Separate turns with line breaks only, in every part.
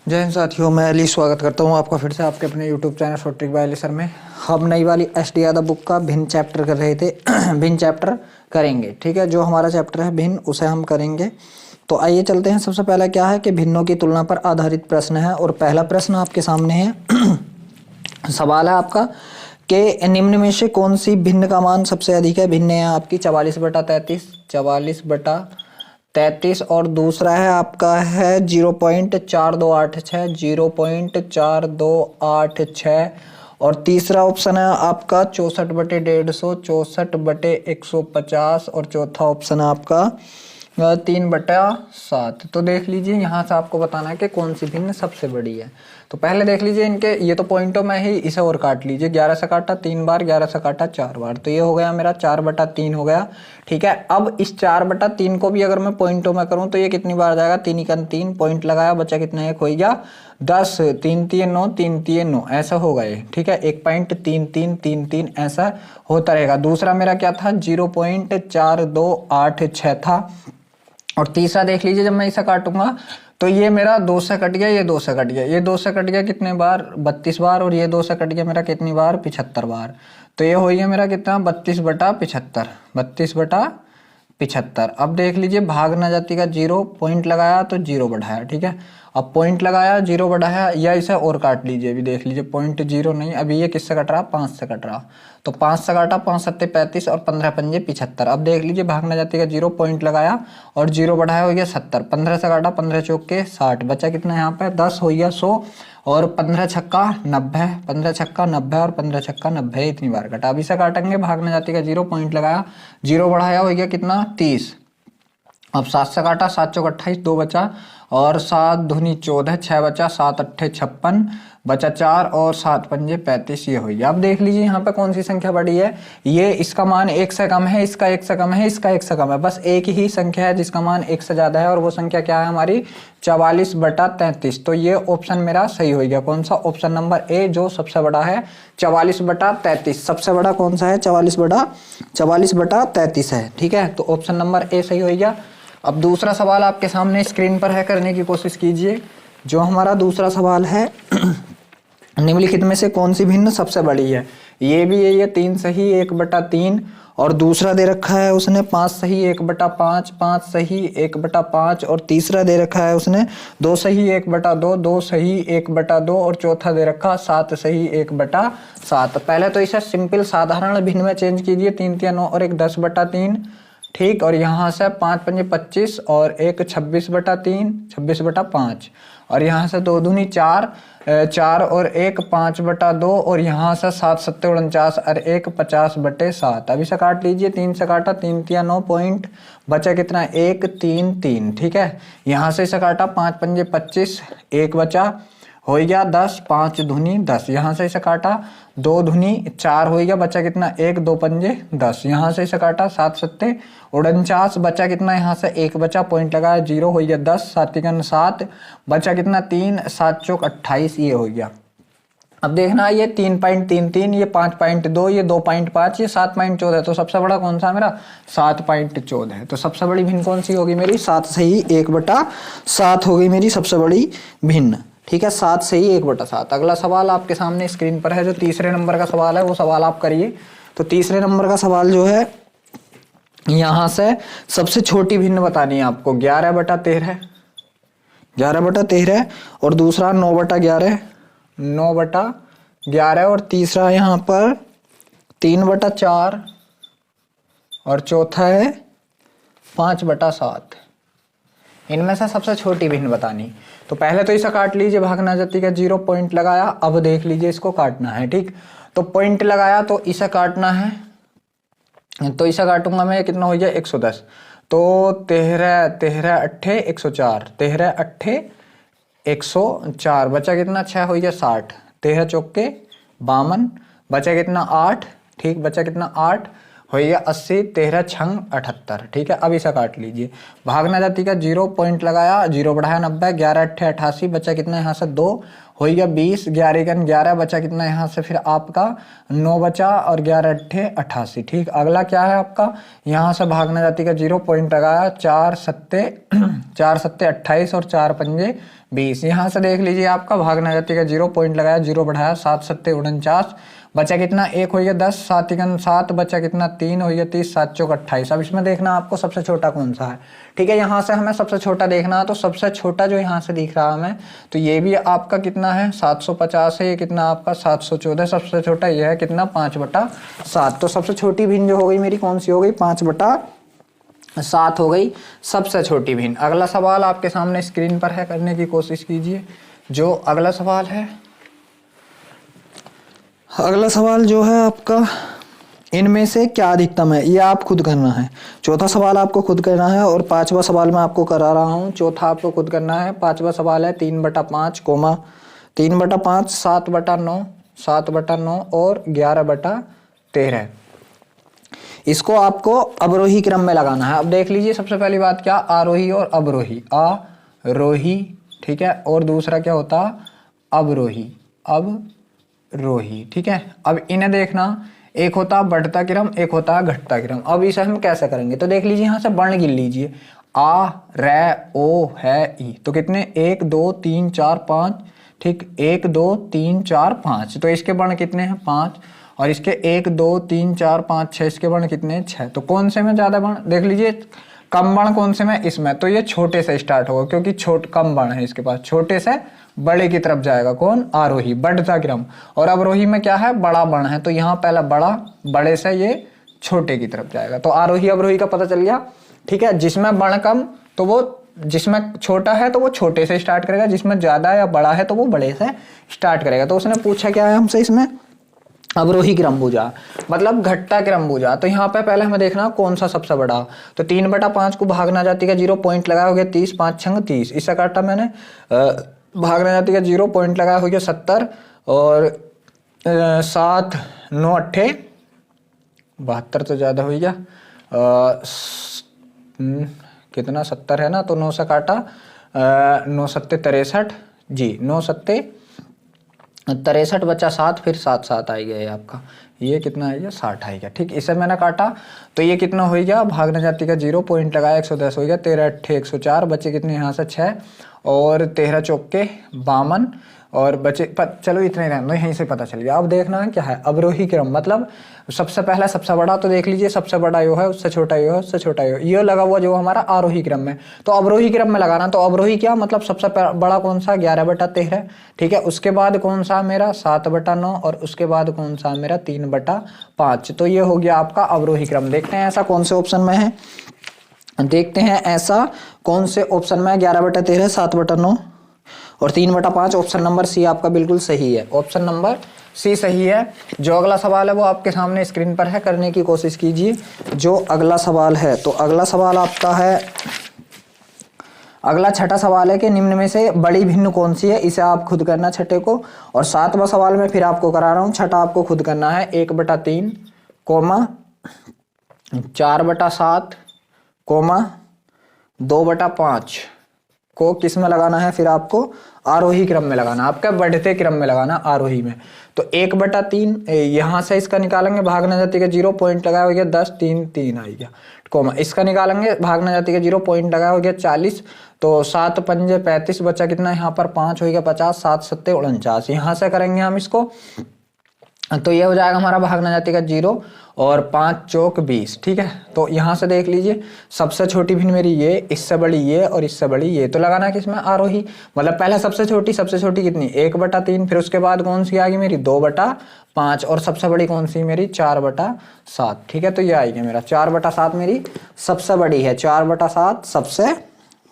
जय हिंद साथियों, मैं अली स्वागत करता हूं आपका फिर से आपके अपने YouTube channel short trick bye Ali sir में। हम नई वाली एस.डी. यादव बुक का भिन्न चैप्टर कर रहे थे। भिन्न चैप्टर करेंगे, ठीक है। जो हमारा चैप्टर है भिन्न, उसे हम करेंगे। तो आइए चलते हैं। सबसे पहला क्या है कि भिन्नों की तुलना पर आधारित प्रश्न है और पहला प्रश्न आपके सामने है। सवाल है आपका कि निम्न में से कौन सी भिन्न का मान सबसे अधिक है। भिन्न है आपकी 44/33 और दूसरा है आपका है 0.4286 0.4286 और तीसरा ऑप्शन है आपका 64/150 64/150 और चौथा ऑप्शन है आपका 3/7। तो देख लीजिए, यहाँ से आपको बताना है कि कौन सी भिन्न सबसे बड़ी है। तो पहले देख लीजिए इनके, ये तो पॉइंटों में ही, इसे और काट लीजिए। 11 से काटा 3 बार, 11 से काटा 4 बार, तो ये हो गया मेरा 4/3 हो गया, ठीक है। अब इस 4/3 को भी अगर मैं पॉइंटों में करूं तो ये कितनी बार जाएगा, 3 × 3 पॉइंट लगाया, बचा कितना, एक हो गया 10, 3 3 9 3 3 9 ऐसा होगा ये, ठीक है। 1.3333 ऐसा होता रहेगा। दूसरा मेरा क्या था, 0.4286 था। और तीसरा देख लीजिए, जब मैं इसे काटूंगा तो ये मेरा 2 से कट गया, ये 2 से कट गया, ये 2 से कट गया कितने बार, 32 बार, और ये 2 से कट गया मेरा कितनी बार, 75 बार। तो ये हो गया मेरा कितना, 32/75 32/75। अब देख लीजिए, भाग ना जाति का 0 पॉइंट लगाया तो 0 बढ़ाया, ठीक है। अब पॉइंट लगाया, 0 बढ़ाया, या इसे और काट लीजिए। अभी देख लीजिए, पॉइंट 0 नहीं, अभी ये किससे कट रहा, 5 से कट रहा। तो 5 से काटा, 5 7 35 और 15 पंजे 75। अब देख लीजिए, भागना जाति का 0 पॉइंट लगाया और 0 बढ़ाया, हो गया 70। 15 से काटा, 15 चौके 60, बचा कितना यहाँ पे 10, हो गया 100 और 15 छक्का 90, 15 छक्का 90 और 15 छक्का 90, इतनी बार कटा। अभी से काटेंगे, भागना जाति का 0 पॉइंट लगाया, 0 बढ़ाया, हो गया कितना 30। अब 7 से काटा, 7 चौक 28, 2 बचा और 7 दूनी 14, 6 बचा, 7 8 56 बचा 4 और 7 पंजे 35, ये हुई। अब देख लीजिए यहाँ पे कौन सी संख्या बड़ी है। ये इसका मान 1 से कम है, इसका 1 से कम है, इसका 1 से कम है। बस एक ही संख्या है जिसका मान 1 से ज्यादा है, और वो संख्या क्या है हमारी, 44/33। तो ये ऑप्शन मेरा सही हो गया। कौन सा, ऑप्शन नंबर ए, जो सबसे बड़ा है 44/33। सबसे बड़ा कौन सा है, 44/33 है, ठीक है। तो ऑप्शन नंबर ए सही हो गया। अब दूसरा सवाल आपके सामने स्क्रीन पर है, करने की कोशिश कीजिए। जो हमारा दूसरा सवाल है, निम्नलिखित में से कौन सी भिन्न सबसे बड़ी है। ये भी है, ये 3 सही 1/3 और दूसरा दे रखा है उसने 5 सही 1/5, 5 सही 1/5 और तीसरा दे रखा है उसने 2 सही 1/2, 2 सही 1/2 और चौथा दे रखा 7 सही 1/7। पहले तो इसे सिंपल साधारण भिन्न में चेंज कीजिए, 3 3 9 और 1 10/3, ठीक। और यहाँ से 5 पंजे 25 और 1 26/3 26/5 और यहाँ से 2 दूनी 4 4 और 1 5/2 और यहाँ से 7 7 49 और 1 50/7। अभी से काट लीजिए, 3 से काटा, 3 3 9 पॉइंट, बचा कितना 1 3 3, ठीक है। यहाँ से इसे काटा, 5 पंजे 25, 1 बचा, हो गया 10, 5 दूनी 10। यहाँ से इसे काटा, 2 दूनी 4 हो गया, बचा कितना 1 2 पंजे 10। यहाँ से इसे काटा, 7 7 49, बचा कितना, यहाँ से 1 बचा, पॉइंट लगाया 0, हो गया 10, 7 3 7, बचा कितना 3, 7 चौक 28, ये हो गया। अब देखना, ये 3.33, ये 5.2, ये 2.5, ये 7.14। तो सबसे बड़ा कौन सा मेरा, 7.14 है। तो सबसे बड़ी भिन्न कौन सी होगी मेरी, 7 सही 1/7 होगी मेरी सबसे बड़ी भिन्न, ठीक है। 7 सही 1/7। अगला सवाल आपके सामने स्क्रीन पर है, जो तीसरे नंबर का सवाल है, वो सवाल आप करिए। तो तीसरे नंबर का सवाल जो है, यहां से सबसे छोटी भिन्न बतानी है आपको, 11/13 11/13 और दूसरा 9/11 9/11 और तीसरा यहाँ पर 3/4 और चौथा है 5/7। इनमें से सबसे छोटी भिन्न बतानी। तो पहले तो इसे काट लीजिए, भागना जाति का 0 पॉइंट लगाया। अब देख लीजिए, इसको काटना है, ठीक। तो पॉइंट लगाया तो इसे काटना है, तो इसे काटूंगा मैं, कितना हो गया 110। तो 13 13 8 104, 13 8 104, बचा कितना 6, हो गया 60, 13 चौके 52, बचा कितना 8, ठीक, बचा कितना 8, हो गया 80, 13 छंग 78, ठीक है। अब इसे काट लीजिए, भागना जाति का 0 पॉइंट लगाया, 0 बढ़ाया 90, 11 8 88, बचा कितना यहाँ से 2, हो गया 20, 11 एकन 11 बचा कितना यहाँ से फिर आपका 9 बचा और 11 अट्ठे 88। ठीक, अगला क्या है आपका, यहाँ से भागना जाति का 0 पॉइंट लगाया, 4 सत्ते 28 और 4 पंजे 20। यहाँ से देख लीजिए आपका भागना जाति का 0 पॉइंट लगाया, 0 बढ़ाया, 7 सत्ते 49, बचा कितना 1 हो गया 10, 7 एकन 7 बचा कितना 3 हो गया 30, 7 चौक 28। अब इसमें देखना आपको सबसे छोटा कौन सा है। ठीक है, यहाँ से हमें सबसे छोटा देखना है, तो सबसे छोटा जो यहाँ से दिख रहा है हमें, तो ये भी आपका कितना है 750 है, ये कितना आपका 714, सबसे छोटा ये है कितना 5/7। तो सबसे छोटी भिन्न जो हो गई मेरी कौन सी हो गई, 5/7 हो गई सबसे छोटी भिन्न। अगला सवाल आपके सामने स्क्रीन पर है, करने की कोशिश कीजिए। जो अगला सवाल है, अगला सवाल जो है आपका, इनमें से क्या अधिकतम है, ये आप खुद करना है। चौथा सवाल आपको खुद करना है और पांचवा सवाल मैं आपको करा रहा हूँ। चौथा आपको खुद करना है, पांचवा सवाल है 3/5, 3/5, 7/9, 7/9 और 11/13। इसको आपको अवरोही क्रम में लगाना है। अब देख लीजिए, सबसे पहली बात क्या, आरोही और अवरोही, आरोही, ठीक है, और दूसरा क्या होता अवरोही, अवरोही। ठीक है, अब इन्हें देखना, एक होता बढ़ता क्रम, एक होता घटता क्रम। अब इसे हम कैसे करेंगे, तो देख लीजिए यहाँ से वर्ण गिन लीजिए, आ रे ओ है ई, तो कितने 1 2 3 4 5, ठीक, 1 2 3 4 5, तो इसके वर्ण कितने हैं 5, और इसके 1 2 3 4 5 6, इसके वर्ण कितने 6। तो कौन से में ज्यादा वर्ण, देख लीजिए कम वर्ण कौन से में, इसमें, तो ये छोटे से स्टार्ट होगा क्योंकि कम वर्ण है इसके पास, छोटे से बड़े की तरफ जाएगा कौन, आरोही, बढ़ता क्रम। और अवरोही में क्या है, बड़ा वर्ण है, तो यहाँ पहला बड़ा, बड़े से ये छोटे की तरफ जाएगा। तो आरोही अवरोही का पता चल गया। ठीक है, जिसमें वर्ण कम तो वो, जिसमें छोटा है तो वो छोटे से स्टार्ट करेगा, जिसमें ज्यादा या बड़ा है तो वो बड़े से स्टार्ट करेगा। तो उसने पूछा क्या है हमसे इसमें, अवरोही क्रम बुझा, मतलब घटता क्रम बुझा। तो यहाँ पे पहले हमें देखना कौन सा सबसे बड़ा, तो 3/5 को भागना जाति का 0 पॉइंट लगाया हो गया 30, 5 छंग 30, इससे काटा मैंने, भागना जाति का 0 पॉइंट लगाया हो गया 70, और 7 9 अट्ठे 72, तो ज्यादा हो गया, कितना 70 है ना, तो 9 से काटा 9 सत्ते 63 जी, 9 सत्ते 63 बचा 7, फिर 7 7 आई गया आपका, ये कितना आएगा 60 आएगा। ठीक, इसे मैंने काटा तो ये कितना हो गया, भागना जाति का 0 पॉइंट लगाया 110 हो गया, 13 अट्ठे 104, बचे कितने यहाँ से 6, और 13 चौके 52, और बचे चलो इतने रहने दो, यहीं से पता चल गया। अब देखना है क्या है, अवरोही क्रम, मतलब सबसे पहला सबसे बड़ा, तो देख लीजिए सबसे बड़ा यो है, उससे छोटा यो है, उससे छोटा यो लगा हुआ जो हमारा आरोही क्रम में। तो अवरोही क्रम में लगाना, तो अवरोही क्या मतलब सबसे बड़ा कौन सा 11/13, ठीक है, उसके बाद कौन सा मेरा 7/9, और उसके बाद कौन सा मेरा 3/5। तो ये हो गया आपका अवरोही क्रम। देखते हैं ऐसा कौन से ऑप्शन में है, देखते हैं ऐसा कौन से ऑप्शन में 11/13, 7/9 और 3/5। ऑप्शन नंबर सी आपका बिल्कुल सही है, ऑप्शन नंबर सी सही है। जो अगला सवाल है वो आपके सामने स्क्रीन पर है, करने की कोशिश कीजिए। जो अगला सवाल है, तो अगला सवाल आपका है, अगला छठा सवाल है कि निम्न में से बड़ी भिन्न कौन सी है, इसे आप खुद करना छठे को। और सातवां सवाल में फिर आपको करा रहा हूं, छठा आपको खुद करना है 1/3, 4/7, 2/5 को किस में लगाना है, फिर आपको आरोही क्रम में लगाना, आपका बढ़ते क्रम में लगाना आरोही में। तो 1/3 यहां से इसका निकालेंगे, भागना जाति का 0 पॉइंट लगाया हो गया 10, 3 3 आ गया, कोमा इसका निकालेंगे, भागना जाति का 0 पॉइंट लगाया हो गया 40, तो 7 पंजे 35, बचा कितना यहाँ पर 5 हो गया 50, 7 सत्ते 49। यहाँ से करेंगे हम इसको, तो ये हो जाएगा हमारा भागना जाति का 0 और 5 चौक 20। ठीक है, तो यहाँ से देख लीजिए सबसे छोटी भिन्न मेरी ये, इससे बड़ी ये और इससे बड़ी ये, तो लगाना किसमें, आरोही, मतलब पहले सबसे छोटी कितनी 1/3, फिर उसके बाद कौन सी आ गई मेरी 2/5, और सबसे बड़ी कौन सी मेरी 4/7। ठीक है, तो ये आएगी मेरा 4/7 मेरी सबसे बड़ी है, 4/7 सबसे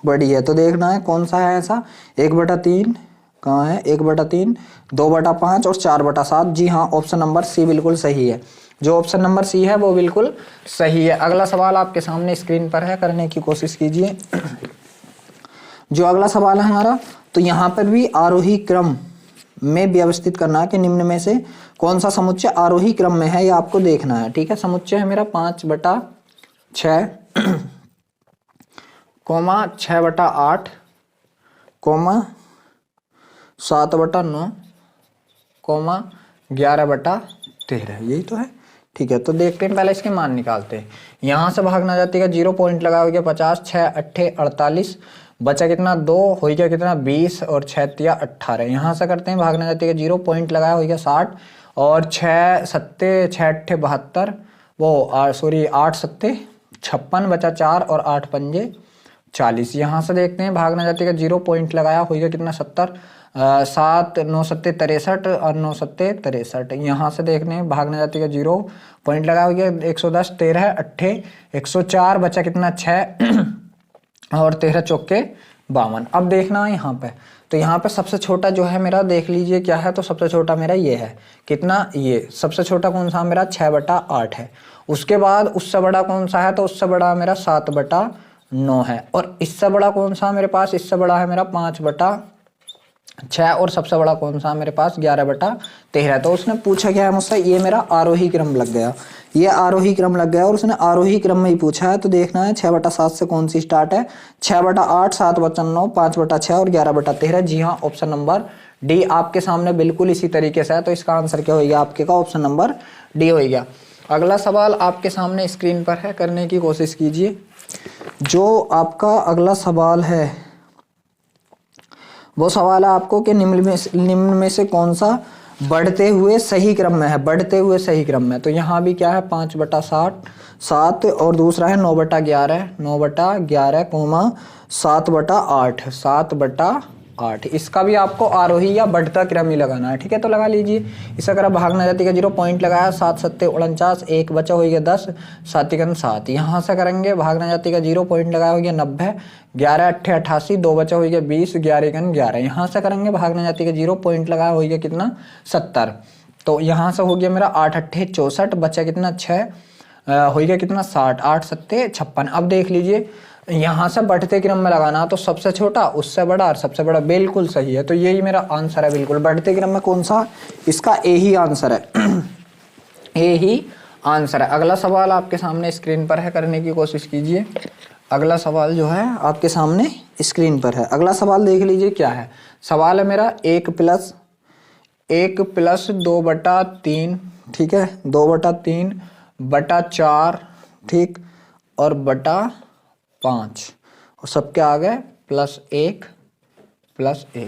बड़ी है। तो देखना है कौन सा है ऐसा, 1/3 कहाँ है, 1/3, 2/5 और 4/7। जी हाँ, ऑप्शन नंबर सी बिल्कुल सही है। जो ऑप्शन नंबर सी है वो बिल्कुल सही है। अगला सवाल आपके सामने स्क्रीन पर है, करने की कोशिश कीजिए। जो अगला सवाल है हमारा, तो यहाँ पर भी आरोही क्रम में व्यवस्थित करना है कि निम्न में से कौन सा समुच्चय आरोही क्रम में है, ये आपको देखना है। ठीक है, समुच्चय है मेरा 5/6, 6/8, 7/9 कॉमा 11/13, यही तो है। ठीक है, तो देखते हैं, पहले इसके मान निकालते हैं। यहाँ से भागना जाती है 0 पॉइंट लगा हो गया 50, 6 8 48, बचा कितना 2, हो गया कितना 20 और 6 3 18। यहाँ से करते हैं, भागना जाती है 0 पॉइंट लगाया हो गया 60 और 6 7 6 8 72, वो सॉरी 8 7 56, बचा 4 और 8 5 40। यहाँ से देखते हैं, भागना जाती है 0 पॉइंट लगाया हो गया कितना 70, 7 9 7 63 और 9 7 63। यहाँ से देखने हैं, भागना जाती है 0 पॉइंट लगा हो गया 110, 13 8 104, बचा कितना 6 और 13 चौके 52। अब देखना है यहाँ पे, तो यहाँ पे सबसे छोटा जो है मेरा, देख लीजिए क्या है, तो सबसे छोटा मेरा ये है कितना, ये सबसे छोटा कौन सा मेरा 6/8 है। उसके बाद उससे बड़ा कौन सा है, तो उससे बड़ा मेरा 7/9 है। और इससे बड़ा कौन सा मेरे पास, इससे बड़ा है मेरा 5/6 और सबसे बड़ा कौन सा मेरे पास 11/13। तो उसने पूछा क्या है मुझसे, ये मेरा आरोही क्रम लग गया, ये आरोही क्रम लग गया और उसने आरोही क्रम में ही पूछा है। तो देखना है 6/7 से कौन सी स्टार्ट है, 6/8 7/9 5/6 और 11/13। जी हाँ, ऑप्शन नंबर डी आपके सामने बिल्कुल इसी तरीके से है। तो इसका आंसर क्या होगा आपके का, ऑप्शन नंबर डी होगा। अगला सवाल आपके सामने स्क्रीन पर है, करने की कोशिश कीजिए। जो आपका अगला सवाल है वो सवाल है आपको कि निम्न में से कौन सा बढ़ते हुए सही क्रम में है, बढ़ते हुए सही क्रम में। तो यहाँ भी क्या है 5/7 और दूसरा है 9/11 9/11 कोमा 7/8 7/8। इसका भी आपको आरोही या बढ़ता क्रम ही लगाना है। ठीक है, तो लगा लीजिए। इस अगर भागना जाती है 0 पॉइंट लगाया 7 7 49, एक बचा हो गया 10, 7 7। यहाँ से करेंगे, भागना जाती है 0 पॉइंट लगाया हो गया 90, 11 8 88, 2 बचा हो गया 20, 11 11। यहाँ से करेंगे, भागना जाती है 0 पॉइंट लगाया हो गया कितना 70। तो यहाँ से हो गया मेरा 8 8 64, बचा कितना 6, हो गया कितना 60, 8 7 56। अब देख लीजिए, यहाँ से बढ़ते क्रम में लगाना, तो सबसे छोटा उससे बड़ा और सबसे बड़ा, बिल्कुल सही है। तो यही मेरा आंसर है, बिल्कुल बढ़ते क्रम में कौन सा, इसका ए ही आंसर है ए ही आंसर है। अगला सवाल आपके सामने स्क्रीन पर है, करने की कोशिश कीजिए। अगला सवाल जो है आपके सामने स्क्रीन पर है। अगला सवाल देख लीजिए क्या है। सवाल है मेरा 1 + 2/3, ठीक है, 2/3/4, ठीक, और /5 और सबके आगे +1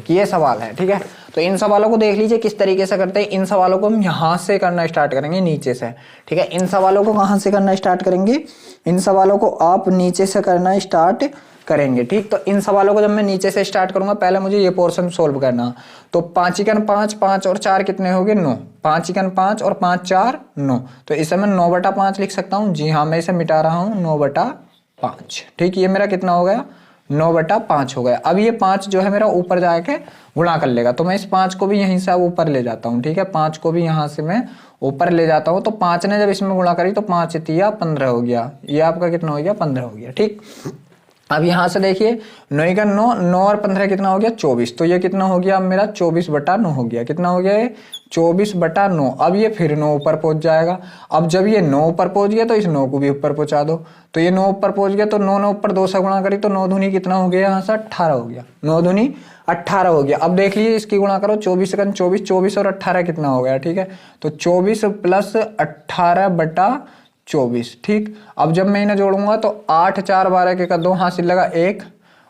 ये सवाल है। ठीक है, तो इन सवालों को देख लीजिए किस तरीके से करते हैं। इन सवालों को हम यहाँ से करना स्टार्ट करेंगे, नीचे से। ठीक है, इन सवालों को कहाँ से करना स्टार्ट करेंगे, इन सवालों को आप नीचे से करना स्टार्ट करेंगे। ठीक, तो इन सवालों को जब मैं नीचे से स्टार्ट करूंगा, पहले मुझे ये पोर्शन सोल्व करना। तो 5 × 5 5 और 4 कितने हो गए 9, 5 × 5 और 5 4 9। तो इसे मैं 9/5 लिख सकता हूँ। जी हाँ, मैं इसे मिटा रहा हूँ 9/5। ठीक, ये मेरा कितना हो गया 9/5 हो गया। अब ये 5 जो है मेरा ऊपर जाके गुणा कर लेगा, तो मैं इस 5 को भी यहीं से ऊपर ले जाता हूँ। ठीक है, 5 को भी यहाँ से मैं ऊपर ले जाता हूँ। तो 5 ने जब इसमें गुणा करी तो 5 3 15 हो गया। ये आपका कितना हो गया 15 हो गया। ठीक, अब यहाँ से देखिए 9 का 9, 9 और 15 कितना हो गया 24। तो ये कितना हो गया अब मेरा 24/9 हो गया। कितना हो गया ये 24/9। अब ये फिर 9 ऊपर पहुंच जाएगा। अब जब ये 9 ऊपर पहुंच गया तो इस 9 को भी ऊपर पहुंचा दो। तो ये 9 ऊपर पहुंच गया, तो 9 9 ऊपर 2 से गुणा करी तो 9 दूनी कितना हो गया, यहाँ से 18 हो गया। 9 दूनी 18 हो गया। अब देख लीजिए इसकी गुणा करो, 24 × 24, 24 और 18 कितना हो गया। ठीक है, तो 24 + 18/24। ठीक, अब जब मैं इन्हें जोड़ूंगा तो 8 4 12 के 2 हासिल लगा 1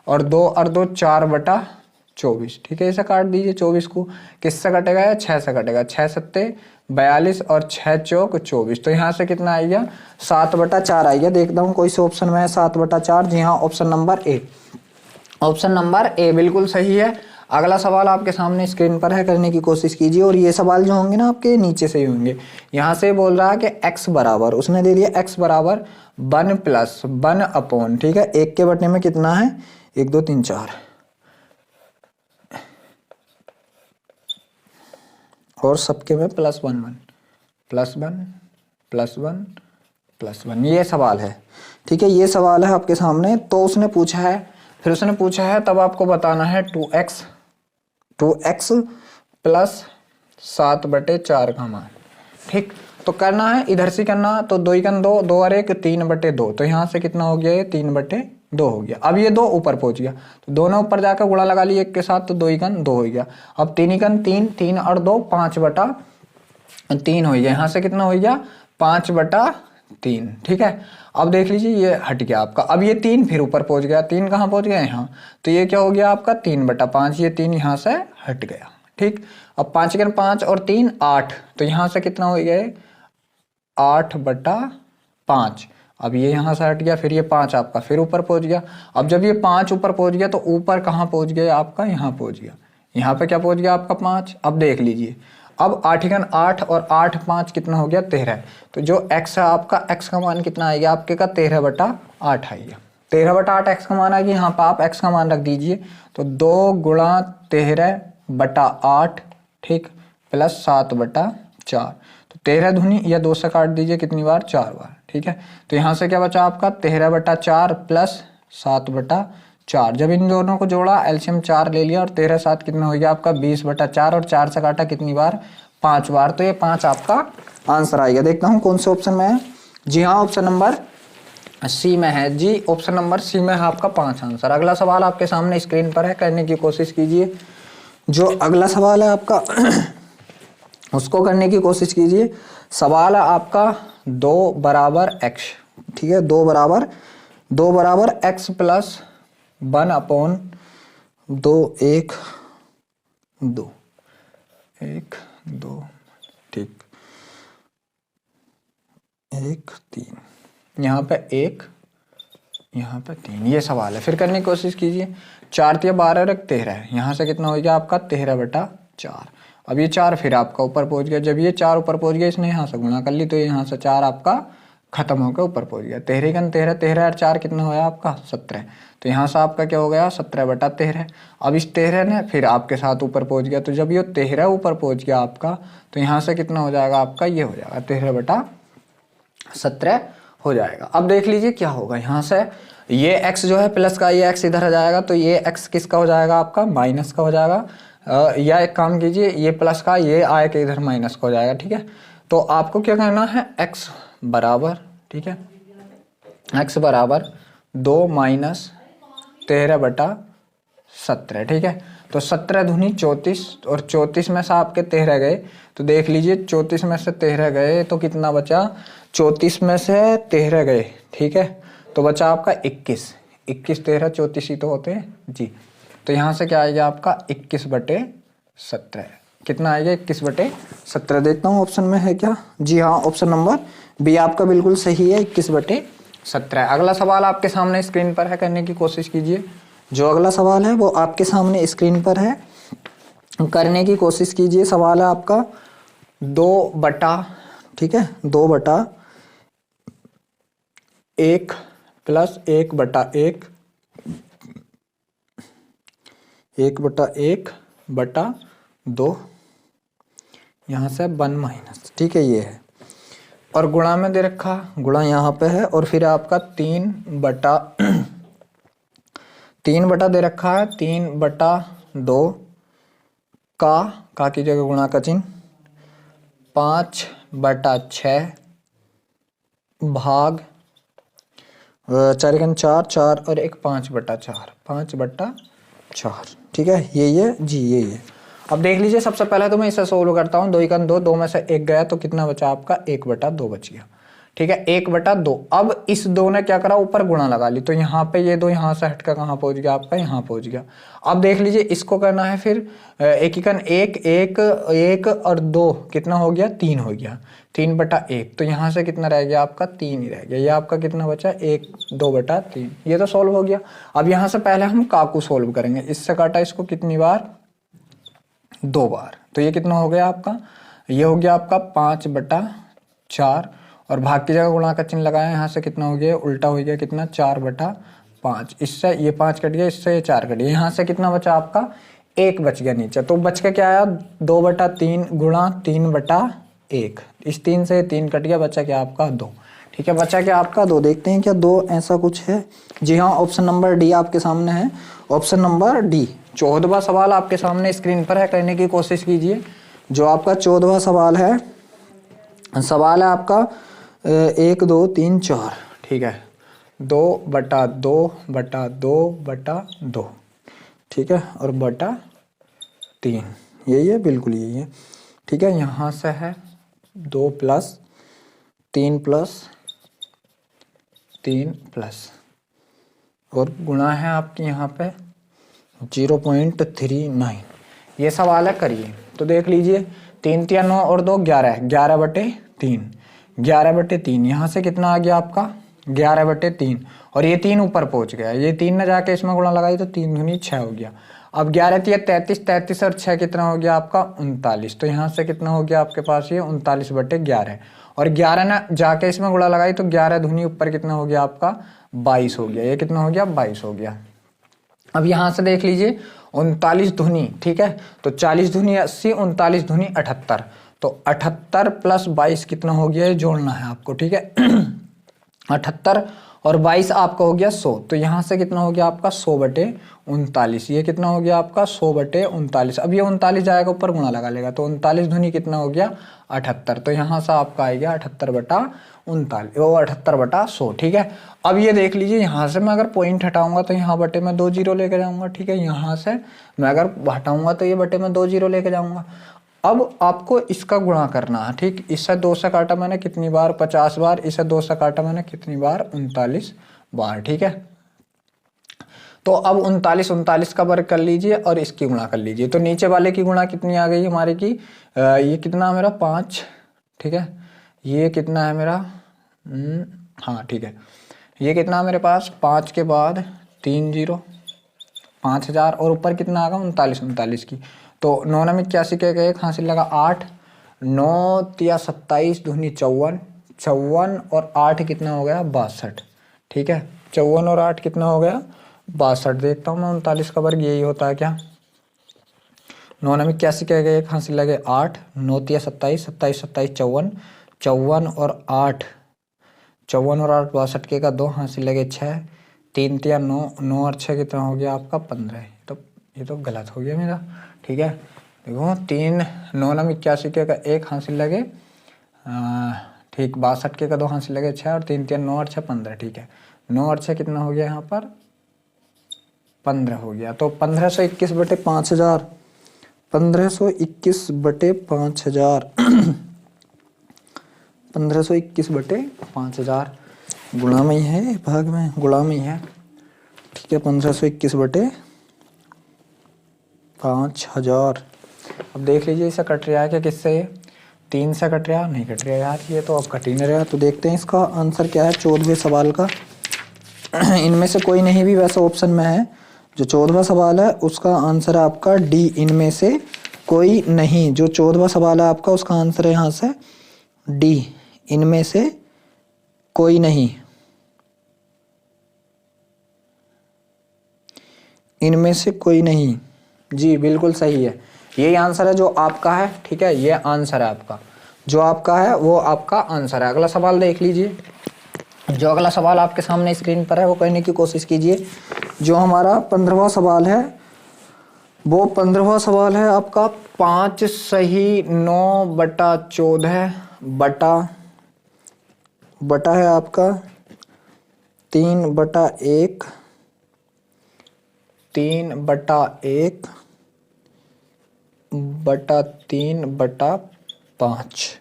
और 2 और 2 4/24। ठीक है, इसे काट दीजिए 24 को। किससे कटेगा, 6 से कटेगा। 6 7 42 और 6 चौक 24। तो यहाँ से कितना आएगा 7/4 आएगा। देखता हूँ कोई से ऑप्शन में है 7/4। जी हाँ, option number A, option number A बिल्कुल सही है। अगला सवाल आपके सामने स्क्रीन पर है, करने की कोशिश कीजिए। और ये सवाल जो होंगे ना आपके नीचे से ही होंगे। यहाँ से बोल रहा है कि x बराबर, उसने दे दिया x बराबर 1 + 1/, ठीक है, 1 के बटने में कितना है 1 2 3 4 और सबके में +1 1 +1 +1 +1। ये सवाल है। ठीक है, ये सवाल है आपके सामने। तो उसने पूछा है, फिर उसने पूछा है तब आपको बताना है 2x + 7/4 का मान। ठीक, तो करना है इधर से करना। तो 2 × 2 2 और 1 3/2। तो यहाँ से कितना हो गया ये 3/2। 2 हो गया। अब ये 2 ऊपर पहुंच गया तो दोनों ऊपर जाकर गुणा लगा लिए एक के साथ, तो 2 एकन 2 हो गया। अब 3 एकन 3, 3 और 2 5/3 हो गया। यहाँ से कितना हो गया 5/3, ठीक है। अब देख लीजिए ये हट गया आपका। अब ये 3 फिर ऊपर पहुंच गया, 3 कहाँ पहुंच गया यहाँ, तो ये क्या हो गया आपका 3/5, ये 3 यहाँ से हट गया, ठीक। अब 5 एकन 5 और 3 8, तो यहाँ से कितना हो गया 8/5। अब ये यहाँ से हट गया, फिर ये 5 आपका फिर ऊपर पहुंच गया। अब जब ये 5 ऊपर पहुंच गया तो ऊपर कहाँ पहुंच गया आपका, यहाँ पहुंच गया। यहाँ पे क्या पहुंच गया आपका 5। अब देख लीजिए, अब 8 एकन 8 और 8 5 कितना हो गया 13। तो जो x है आपका, x का मान कितना आएगा आपके का 13/8 आएगा। 13/8 x का मान आएगी। यहाँ पर आप x का मान रख दीजिए, तो 2 गुणा 13/8, ठीक, प्लस 7/4। तो 13 दूनी या 2 से काट दीजिए कितनी बार, 4 बार, ठीक है। तो यहाँ से क्या बचा आपका 13/4 प्लस 7/4। जब इन दोनों को जोड़ा, एलसीएम 4 ले लिया और 13 7 कितना हो गया आपका 20/4, और 4 से काटा कितनी बार, 5 बार। तो ये 5 आपका आंसर आएगा। देखता हूँ कौन से ऑप्शन में है। जी हाँ, ऑप्शन नंबर सी में है जी, ऑप्शन नंबर सी में है आपका 5 आंसर। अगला सवाल आपके सामने स्क्रीन पर है, करने की कोशिश कीजिए। जो अगला सवाल है आपका उसको करने की कोशिश कीजिए। सवाल है आपका 2 बराबर x, ठीक है, 2 बराबर x प्लस 1/2 1 2 1 2, ठीक, 1 3, यहाँ पे 1, यहाँ पे 3, ये सवाल है। फिर करने की कोशिश कीजिए। 4 × 12 = 13 है। यहाँ से कितना हो गया आपका 13/4। अब ये 4 फिर आपका ऊपर पहुंच गया। जब ये 4 ऊपर पहुंच गया, इसने यहाँ से गुणा कर ली, तो यहाँ से 4 आपका खत्म होकर ऊपर पहुंच गया। 13 एकन 13, 13 और 4 कितना होया आपका 17। तो यहाँ से आपका क्या हो गया 17/13। अब इस 13 ने फिर आपके साथ ऊपर पहुंच गया। तो जब ये 13 ऊपर पहुंच गया आपका, तो यहाँ से कितना हो जाएगा आपका, ये हो जाएगा 13/17 हो जाएगा। अब देख लीजिए क्या होगा। यहाँ से ये x जो है प्लस का, ये x इधर आ जाएगा, तो ये x किसका हो जाएगा आपका, माइनस का हो जाएगा। या एक काम कीजिए, ये प्लस का ये आए के इधर माइनस का हो जाएगा, ठीक है। तो आपको क्या करना है, x बराबर, ठीक है, x बराबर 2 - 13/17, ठीक है। तो 17 दूनी 34, और 34 में से आपके 13 गए, तो देख लीजिए 34 में से 13 गए तो कितना बचा, 34 में से 13 गए, ठीक है, तो बचा आपका 21। 21 13 34 ही तो होते हैं जी। तो यहाँ से क्या आएगा आपका 21/17। कितना आएगा 21/17। देखता हूँ ऑप्शन में है क्या। जी हाँ, ऑप्शन नंबर बी आपका बिल्कुल सही है, 21/17। अगला सवाल आपके सामने स्क्रीन पर है, करने की कोशिश कीजिए। जो अगला सवाल है वो आपके सामने स्क्रीन पर है, करने की कोशिश कीजिए। सवाल है आपका 2/, ठीक है, 2/1 प्लस 1/1, 1/1/2, यहाँ से 1 - ठीक है, ये है। और गुणा में दे रखा, गुणा यहाँ पे है, और फिर आपका 3/3 दे रखा है, 3/2 का की जगह गुणा का चिन्ह, 5/6 भाग 4 × 4 4 और 1 5/4, 5/4, ठीक है, ये जी ये। अब देख लीजिए, सबसे पहले तो मैं इसे सोल्व करता हूँ। 2 × 2, 2 में से 1 गया तो कितना बचा आपका 1/2 बच गया, ठीक है, 1/2। अब इस 2 ने क्या करा, ऊपर गुणा लगा ली, तो यहाँ पे ये 2 यहाँ से हटकर कहाँ पहुंच गया आपका, यहाँ पहुंच गया। अब देख लीजिए, इसको करना है फिर 1 × 1 1 और 2 कितना हो गया 3 हो गया, 3/1। तो यहाँ से कितना रह गया आपका 3 ही रह गया। ये आपका कितना बचा 1 2/3, ये तो सॉल्व हो गया। अब यहाँ से पहले हम काकू सोल्व करेंगे। इससे काटा इसको कितनी बार, 2 बार। तो ये कितना हो गया आपका, ये हो गया आपका 5/4, और भाग की जगह गुणा का चिन्ह लगाया, यहाँ से कितना हो गया उल्टा हो गया, कितना 4/5। इससे ये 5 कट गया, इससे ये 4 कट गया, यहाँ से कितना बचा आपका 1 बच गया नीचे। तो बच के क्या आया 2/3 गुणा 3/1। इस 3 से 3 कट गया, बचा क्या आपका 2, ठीक है, बचा क्या आपका 2। देखते हैं क्या 2 ऐसा कुछ है। जी हाँ, ऑप्शन नंबर डी आपके सामने है, ऑप्शन नंबर डी। 14वां सवाल आपके सामने स्क्रीन पर है, करने की कोशिश कीजिए। जो आपका 14वां सवाल है, सवाल है आपका 1 2 3 4, ठीक है, 2/2/2/2, ठीक है, और बटा 3, यही है, बिल्कुल यही है, ठीक है। यहाँ से है 2 + 3 + 3 प्लस, और गुणा है आपकी यहाँ पे 0.39। ये सवाल है, करिए। तो देख लीजिए, 3 × 9 और 2 11, 11/3, 11/3, यहाँ से कितना आ गया आपका 11/3, और ये 3 ऊपर पहुंच गया, ये 3 ने जाके इसमें गुणा लगाई तो 3 दूनी 6 हो गया। अब 11 × 3 = 33, 33 और 6 कितना हो गया आपका 39, तो यहाँ से कितना हो गया आपके पास ये 39/11, और 11 ने जाके इसमें गुणा लगाई तो 11 दूनी ऊपर कितना हो गया आपका 22 हो गया, ये कितना हो गया 22 हो गया। अब यहाँ से देख लीजिए 39 दूनी, ठीक है, तो 40 दूनी 80, 39 दूनी 78, तो 78 + 22 कितना हो गया, ये जोड़ना है आपको, ठीक है। 78 और 22 आपका हो गया 100, तो यहाँ से कितना हो गया आपका 100/39, ये कितना हो गया आपका 100/39। अब ये 39 जाएगा ऊपर गुणा लगा लेगा, तो 39 दूनी कितना हो गया 78, तो यहाँ से आपका आएगा 78/39, वो 78/100, ठीक है। अब ये देख लीजिए, यहाँ से मैं अगर पॉइंट हटाऊंगा तो यहाँ बटे में 2 0 लेके जाऊंगा, ठीक है, यहाँ से मैं अगर हटाऊंगा तो ये बटे में 2 0 लेके जाऊंगा। अब आपको इसका गुणा करना है, ठीक, इससे 2 से काटा मैंने कितनी बार 50 बार, इसे 2 से काटा मैंने कितनी बार 39 बार, ठीक है। तो अब 39 का वर्ग कर लीजिए और इसकी गुणा कर लीजिए, तो नीचे वाले की गुणा कितनी आ गई हमारे की, ये कितना मेरा 5, ठीक है, ये कितना है मेरा, हाँ ठीक है, ये कितना मेरे पास 5 के बाद 3 0, 5000, और ऊपर कितना आ गया 39 की, तो 9 में 81 के एक हासिल लगा 8, 9 × 27 दूनी 54, 54 और 8 कितना हो गया 62, ठीक है, 54 और 8 कितना हो गया 62। देखता हूँ मैं 39 का वर्ग यही होता है क्या, 9 में 81 के एक हासिल लगे 8, 9 × 27, 27 27 54, 54 और 8, 54 और 8 62 के का 2 हासिल लगे 6, 3 × 9, 9 और 6 कितना हो गया आपका 15, तो ये तो गलत हो गया मेरा, ठीक है। देखो 3, 9 में 81 के का 1 हासिल लगे, ठीक, 62 के का 2 हासिल लगे 6, और 3 × 9 और 6 15, ठीक है, 9 और 6 कितना हो गया यहाँ पर 15 हो गया, तो 1521/5000, 1521/5000 1521/5000 गुणा में ही है, भाग में गुणा में ही है, ठीक है, 1521/5000। अब देख लीजिए इसे कट रहा है क्या, किससे 3 से कट रहा, नहीं कट रहा यार, ये तो अब कट ही नहीं रहा। तो देखते हैं इसका आंसर क्या है 14वें सवाल का। इनमें से कोई नहीं भी वैसा ऑप्शन में है, जो 14वां सवाल है उसका आंसर है आपका डी, इनमें से कोई नहीं। जो 14वां सवाल है आपका उसका आंसर है यहाँ से डी, इनमें से कोई नहीं, इनमें से कोई नहीं, जी बिल्कुल सही है, यही आंसर है जो आपका है, ठीक है, ये आंसर है आपका, जो आपका है वो आपका आंसर है। अगला सवाल देख लीजिए, जो अगला सवाल आपके सामने स्क्रीन पर है वो करने की कोशिश कीजिए। जो हमारा 15वां सवाल है, वो 15वां सवाल है आपका 5 सही 9/14 बटा है आपका 3/1 बटा 3/5,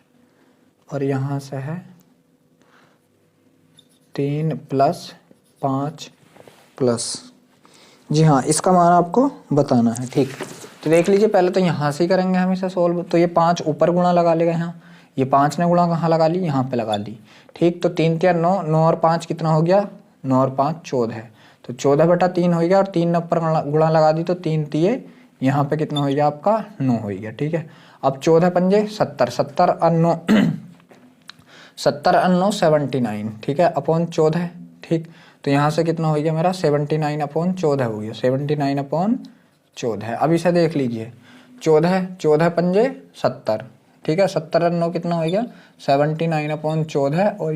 और यहाँ से है 3 + 5 प्लस, जी हाँ, इसका मान आपको बताना है, ठीक। तो देख लीजिए, पहले तो यहाँ से ही करेंगे हम इसे सोल्व, तो ये 5 ऊपर गुणा लगा लेगा, यहाँ ये 5 ने गुणा कहाँ लगा ली, यहाँ पे लगा ली, ठीक। तो 3 × 9, 9 और 5 कितना हो गया, 9 और 5 14, तो 14/3 हो गया, और 3 ने ऊपर गुणा लगा दी तो 3 × यहाँ पे कितना हो गया आपका 9 हो गया, ठीक है। अब 14 × 5 = 70, 70 और 9 70 और 9 79, ठीक है, अपॉन 14, ठीक। तो यहाँ से कितना हो गया मेरा 79/14 हो गया, 79/14। अब इसे देख लीजिए, 14 14 × 5 = 70, ठीक है, 70 और 9 कितना हो गया 79/14, और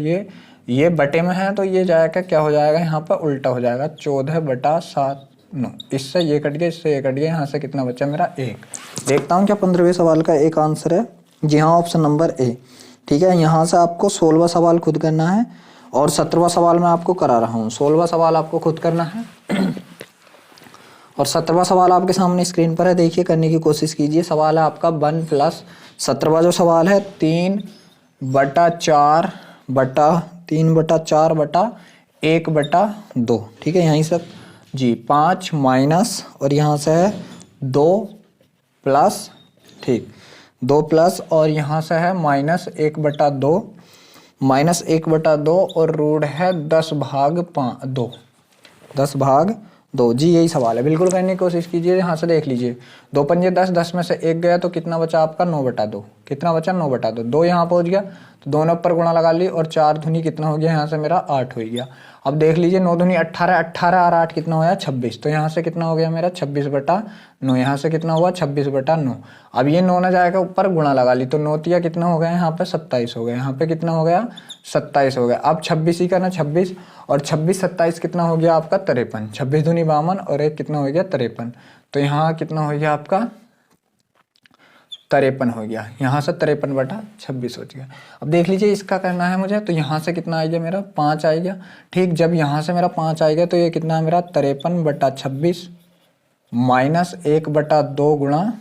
ये बटे में है तो ये जाएगा क्या हो जाएगा, यहाँ पर उल्टा हो जाएगा 14/7 9, इससे ये कट गया, इससे ये कट गया, यहाँ से कितना बचा मेरा 1। देखता हूँ क्या 15वें सवाल का एक आंसर है, जी हाँ, ऑप्शन नंबर ए, ठीक है। यहाँ से आपको 16वां सवाल खुद करना है, और 17वां सवाल मैं आपको करा रहा हूँ, 16वां सवाल आपको खुद करना है। और 17वां सवाल आपके सामने स्क्रीन पर है, देखिए करने की कोशिश कीजिए। सवाल है आपका 1 प्लस 17वां जो सवाल है 3/4 बटा 3/4 बटा 1/2, ठीक है। यहीं से जी 5 माइनस और यहाँ से है 2 प्लस, ठीक 2 प्लस और यहाँ से है -1/2, -1/2 और रूट है 10/2, 10/2 जी, यही सवाल है। बिल्कुल करने की कोशिश कीजिए। यहाँ से देख लीजिए 2 पंजे 10, 10 में से 1 गया तो कितना बचा आपका 9/2, कितना बचा 9/2, 2 यहाँ पहुँच गया तो दोनों पर गुणा लगा ली और 4 दूनी कितना हो गया यहाँ से मेरा 8 हो गया। अब देख लीजिए 9 दूनी 18, 18 और 8 कितना होया 26, तो यहाँ से कितना हो गया मेरा 26/9, यहाँ से कितना हुआ 26/9। अब ये 9 ना जाएगा ऊपर गुणा लगा ली तो 9 तिया कितना हो गया यहाँ पे 27 हो गया, यहाँ पे कितना हो गया 27 हो गया। अब 26 ही करना 26 और 26 27 कितना हो गया आपका 53, 26 दूनी 52 और 1 कितना हो गया 53, तो यहाँ कितना हो गया आपका 53 हो गया, यहाँ से 53/26 हो गया। अब देख लीजिए इसका करना है मुझे, तो यहाँ से कितना आ गया मेरा 5 आ गया, ठीक। जब यहाँ से मेरा 5 आएगा तो ये कितना है मेरा 53/26 माइनस 1/2 गुणा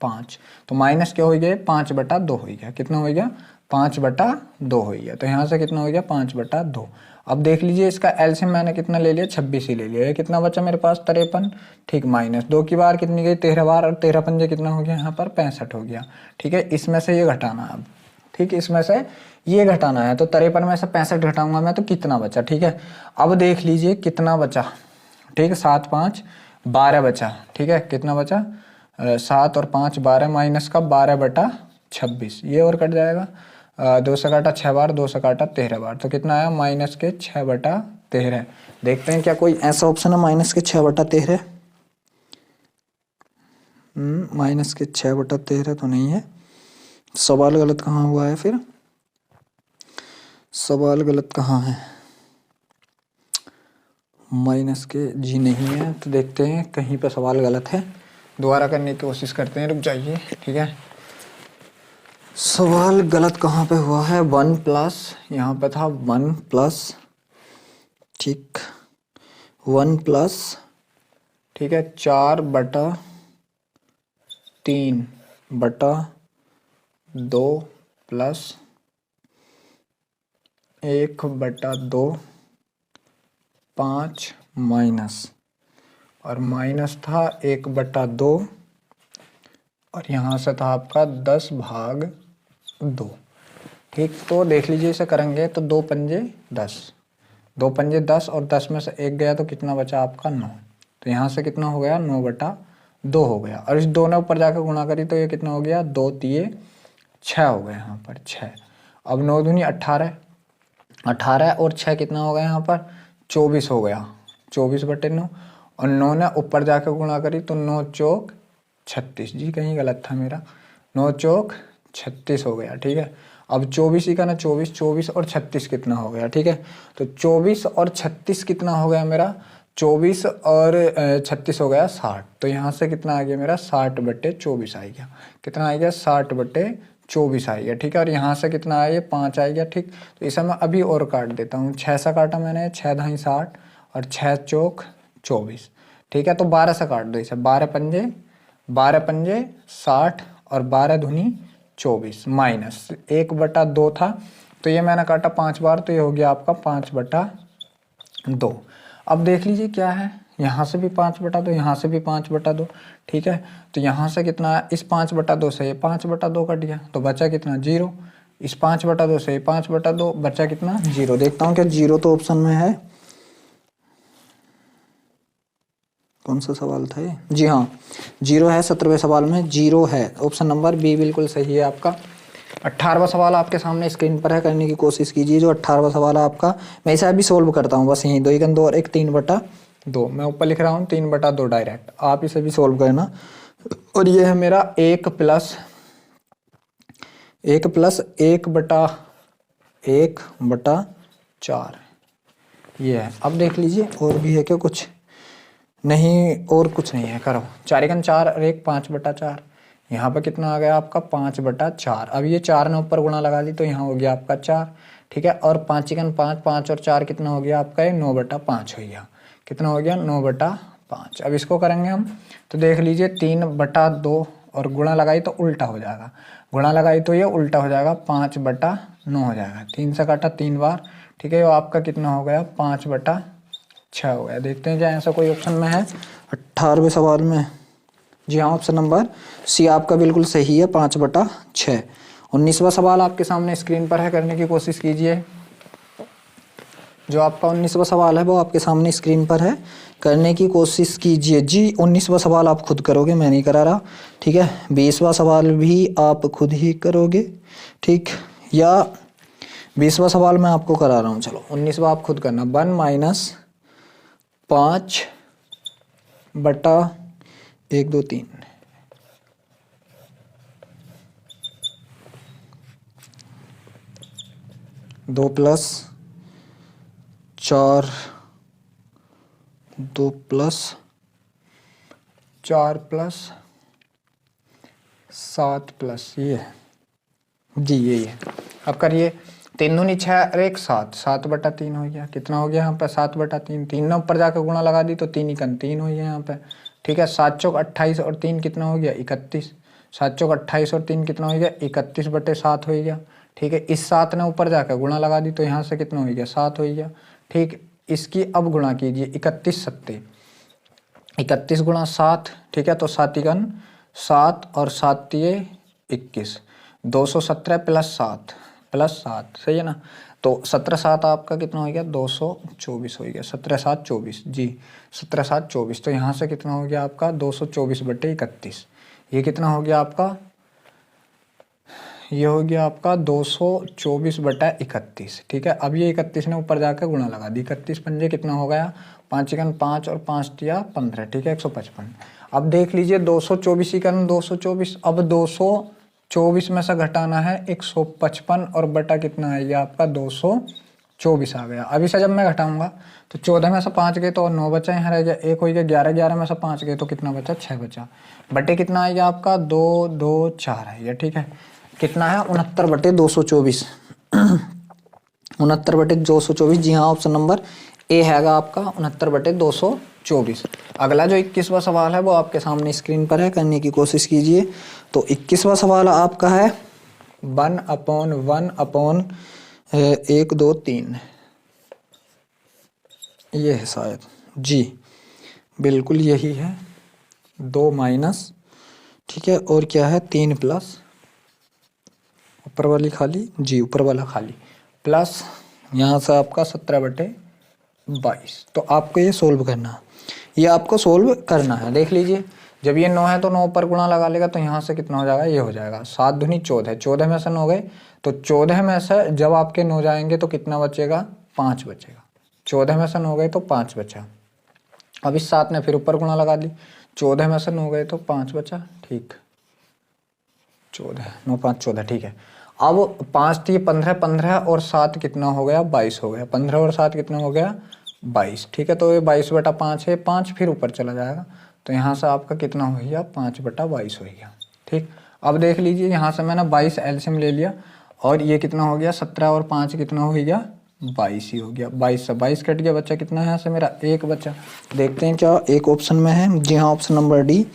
5, तो माइनस क्या हो गया 5/2 हो गया, कितना हो गया 5/2 हो गया, तो यहाँ से कितना हो गया 5/2। अब देख लीजिए इसका एलसीएम मैंने कितना ले लिया 26 ही ले लिया, ये कितना बचा मेरे पास 53, ठीक। माइनस 2 की बार कितनी गई 13 बार और 13 पंजे कितना हो गया यहाँ पर 65 हो गया, ठीक है। इसमें से ये घटाना है अब, ठीक, इसमें से ये घटाना है, तो 53 में से 65 घटाऊंगा मैं तो कितना बचा, ठीक है। अब देख लीजिए कितना बचा, ठीक है 7 5 12 बचा, ठीक है। कितना बचा 7 और 5 12 माइनस का 12/26, ये और कट जाएगा 2 से काटा 6 बार, 2 से काटा 13 बार, तो कितना आया माइनस के 6/13। देखते हैं क्या कोई ऐसा ऑप्शन है माइनस के 6/13, माइनस के 6/13 तो नहीं है। सवाल गलत कहाँ हुआ है फिर, सवाल गलत कहाँ है, माइनस के जी नहीं है, तो देखते हैं कहीं पर सवाल गलत है, दोबारा करने की कोशिश करते हैं, रुक जाइए, ठीक है। सवाल गलत कहाँ पे हुआ है, 1 प्लस यहाँ पे था 1 प्लस, ठीक 1 प्लस, ठीक है 4/3/2 प्लस 1/2 5 माइनस और माइनस था 1/2 और यहाँ से था आपका 10/2, ठीक। तो देख लीजिए इसे करेंगे तो 2 पंजे 10, 2 पंजे 10 और 10 में से 1 गया तो कितना बचा आपका 9, तो यहाँ से कितना हो गया 9/2 हो गया। और इस दोनों ऊपर जाकर गुणा करी तो ये कितना हो गया 2 तिये 6 हो गया, यहाँ पर 6। अब 9 दूनी 18, 18 और 6 कितना हो गया यहाँ पर 24 हो गया, 24/9 और 9 ने ऊपर जाकर गुणा करी तो 9 चौक 36, जी कहीं गलत था मेरा, 9 चौक 36 हो गया, ठीक है। अब 24 ही का ना 24, 24 और 36 कितना हो गया, ठीक है। तो 24 और 36 कितना हो गया मेरा 24 और 36 हो गया 60, तो यहाँ से कितना आ गया मेरा 60/24 आ गया, कितना आ गया 60/24 आ गया, ठीक है। और यहाँ से कितना आया 5 आ गया, ठीक। तो इसे मैं अभी और काट देता हूँ, 6 से काटा मैंने, 6 ढाई 60 और 6 चौक 24, ठीक है। तो 12 से काट दो इसे, 12 पंजे 60 और 12 दूनी 24 माइनस 1/2 था, तो ये मैंने काटा 5 बार, तो ये हो गया आपका 5/2। अब देख लीजिए क्या है, यहाँ से भी 5/2, यहाँ से भी 5/2, ठीक है। तो यहाँ से कितना, इस 5/2 से ये 5/2 कट गया तो बचा कितना 0, इस 5/2 से 5/2 बचा कितना 0। देखता हूँ क्या 0 तो ऑप्शन में है, कौन सा सवाल था ये, जी हाँ 0 है, 17वें सवाल में 0 है, ऑप्शन नंबर बी बिल्कुल सही है आपका। 18वां सवाल आपके सामने स्क्रीन पर है, करने की कोशिश कीजिए। जो 18वां सवाल है आपका, मैं इसे अभी सोल्व करता हूँ, बस यही 2 1 2 और 1 3/2, मैं ऊपर लिख रहा हूँ 3/2 डायरेक्ट, आप इसे भी सोल्व करना। और ये है मेरा 1 प्लस 1/1/4 ये है। अब देख लीजिए और भी है क्या कुछ, नहीं और कुछ नहीं है, करो 4 1 4 और 1 5/4, यहाँ पर कितना आ गया आपका 5/4। अब ये 4 ने ऊपर गुणा लगा ली तो यहाँ हो गया आपका 4, ठीक है। और 5 चिकन 5, 5 और 4 कितना हो गया आपका, ये 9/5 हो गया। कितना हो गया, 9/5। अब इसको करेंगे हम, तो देख लीजिए 3/2 और गुणा लगाई तो उल्टा हो जाएगा, गुणा लगाई तो ये उल्टा हो जाएगा, 5/9 हो जाएगा। 3 से काटा 3 बार, ठीक है। ये आपका कितना हो गया, 5/6 हो गया। देखते हैं क्या ऐसा कोई ऑप्शन में है 18वें सवाल में। जी हाँ, ऑप्शन नंबर सी आपका बिल्कुल सही है, 5/6। 19वां सवाल आपके सामने स्क्रीन पर है, करने की कोशिश कीजिए। जो आपका 19वां सवाल है वो आपके सामने स्क्रीन पर है, करने की कोशिश कीजिए। जी 19वां सवाल आप खुद करोगे, मैं नहीं करा रहा, ठीक है। 20वां सवाल भी आप खुद ही करोगे, ठीक, या 20वां सवाल मैं आपको करा रहा हूँ। चलो 19वां आप खुद करना। 1 - 5/1 2 3, 2 + 4, 2 + 4 + 7 + ये है जी, यही है। अब करिए, 3 दूनी 6 और 1 7, 7/3 हो गया। कितना हो गया यहाँ पे, 7/3। 3 ने ऊपर जाकर गुणा लगा दी तो 3 × 3 हो गया यहाँ पे, ठीक है। 7 चौक 28 और 3 कितना हो गया, 31। 7 चौक 28 और 3 कितना हो गया, 31/7 हो गया, ठीक है। इस 7 ने ऊपर जाकर गुणा लगा दी तो यहाँ से कितना हो गया, 7 हो गया, ठीक। इसकी अब गुणा कीजिए, 31 7, 31 × 7, ठीक है। तो 7 × 7 और 7 × 21, 217 + 7 सही है ना। तो 17 7 आपका कितना हो गया, 224 हो गया। 17 7 24 जी, 17 7 24। तो यहाँ से कितना हो गया आपका, 224/31। ये कितना हो गया आपका, ये हो गया आपका 224/31, ठीक है। अब ये 31 ने ऊपर जाकर गुणा लगा दी, 31 पंजे कितना हो गया, 5 × 5 और 5 × 15, ठीक है, 155। अब देख लीजिए 224 × 224, अब 224 में से घटाना है 155 और बटा कितना है ये आपका 224 आ गया। अभी से जब मैं घटाऊंगा तो 14 में से 5 गए तो और 9 बचा, यहाँ रह गया 1 हो गया। 11 11 में से 5 गए तो कितना बचा, 6 बचा। बटे कितना आएगा आपका, 2 2 4 है ये, ठीक है। कितना है, 69/224, 69/224। जी हाँ, ऑप्शन नंबर ए हैगा आपका 69/224। अगला जो 21वां सवाल है वो आपके सामने स्क्रीन पर है, करने की कोशिश कीजिए। तो 21वां सवाल आपका है 1/1/1 2 3, ये है शायद, जी बिल्कुल यही है। 2 माइनस, ठीक है, और क्या है 3 प्लस, ऊपर वाली खाली, जी ऊपर वाला खाली, प्लस यहाँ से आपका 17/22। तो आपको ये सोल्व करना है, ये आपको सोल्व करना है। देख लीजिए, जब ये 9 है तो 9 पर गुणा लगा लेगा तो यहाँ से कितना हो जाएगा, ये हो जाएगा 7 दूनी 14, 14 में से 9 गए तो 14 में से जब आपके 9 जाएंगे तो कितना बचेगा, 5 बचेगा। 14 में से 9 गए तो 5 बचा। अब इस 7 ने फिर ऊपर गुणा लगा दी, 14 में से 9 गए तो 5 बचा, ठीक, 14 9 5 14, ठीक है। अब 5 थी 15, 15 और 7 कितना हो गया, 22 हो गया। 15 और 7 कितना हो गया, 22, ठीक है। तो ये 22/5 है, 5 फिर ऊपर चला जाएगा तो यहाँ से आपका कितना हो गया, 5/22 हो गया, ठीक। अब देख लीजिए, यहाँ से मैंने 22 एलसीएम ले लिया और ये कितना हो गया, 17 और 5 कितना हो गया, 22 ही हो गया। 22 से 22 कट गया, बच्चा कितना है यहाँ से मेरा, 1 बच्चा। देखते हैं क्या एक ऑप्शन में है, जी हाँ, ऑप्शन नंबर डी।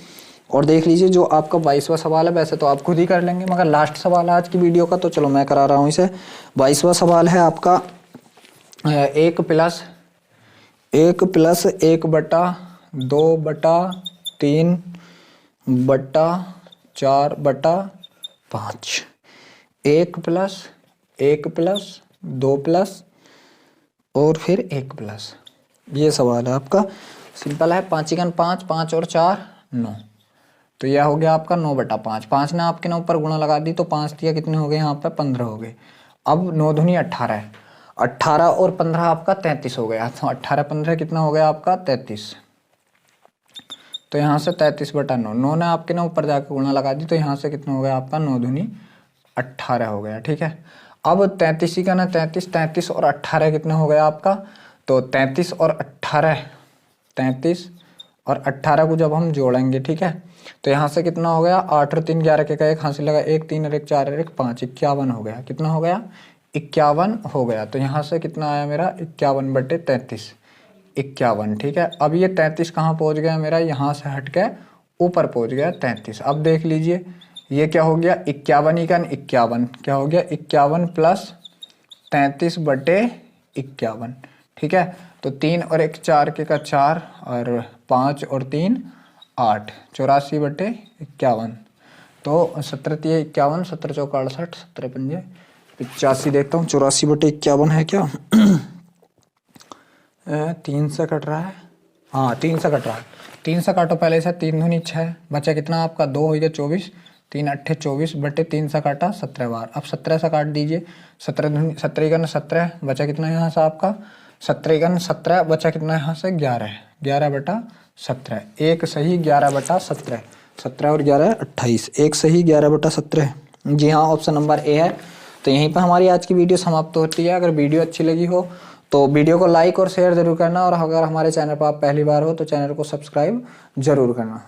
और देख लीजिए जो आपका 22वां सवाल है, वैसे तो आप खुद ही कर लेंगे मगर लास्ट सवाल है आज की वीडियो का, तो चलो मैं करा रहा हूँ इसे। 22वां सवाल है आपका 1 + 1+1/2/3/4/5, 1 + 1 + 2 + और फिर 1 +, ये सवाल है आपका। सिंपल है, 5 × 5, 5 और 4 9, तो यह हो गया आपका 9/5। 5 ने आपके ना ऊपर गुणा लगा दी तो 5 दिया कितने हो गए यहाँ पे, 15 हो गए। अब 9 दूनी 18 है, 18 और 15 आपका 33 हो गया। तो 18 15 कितना हो गया आपका, 33। तो यहाँ से 33/9, 9 ने आपके ना ऊपर जाकर गुणा लगा दी तो यहाँ से कितना हो गया आपका, 9 दूनी 18 हो गया, ठीक है। अब 33 का ना 33, 33 और 18 कितना हो गया आपका, तो 33 और 18, 33 और 18 को जब हम जोड़ेंगे, ठीक है, तो यहाँ से कितना हो गया, 8 और 3 11 के का 1 हासिल लगा, 1 3 और 1 4 और 1 5, 51 हो गया। कितना हो गया, 51 हो गया। तो यहाँ से कितना आया मेरा 51/33, 51। ठीक है, अब ये 33 कहाँ पहुँच गया मेरा, यहाँ से हट के ऊपर पहुँच गया 33। अब देख लीजिए ये क्या हो गया, 51 क्या हो गया, 51 + 33/51। ठीक है, तो 3 और 1 4 के का 4 और 5 और 3 8, 84/51। तो 17×3 = 51, 17×4 = 68, 17×5 = 85। देखता हूँ 84/51 है क्या। 3 से कट रहा है, हाँ 3 से कट रहा है। 3 से काटो पहले से, 3 दूनी 6, बचा कितना आपका 2 हो गया 24, 3 8 24/3 से काटा 17 बार। अब 17 से काट दीजिए, 17 17 बचा कितना यहाँ से आपका 17 बचा कितना यहाँ से 11, 11/17। एक सही 11/17, 17 और 11 28, एक सही 11/17। जी हाँ, ऑप्शन नंबर ए है। तो यहीं पर हमारी आज की वीडियो समाप्त होती है। अगर वीडियो अच्छी लगी हो तो वीडियो को लाइक और शेयर जरूर करना, और अगर हमारे चैनल पर आप पहली बार हो तो चैनल को सब्सक्राइब जरूर करना।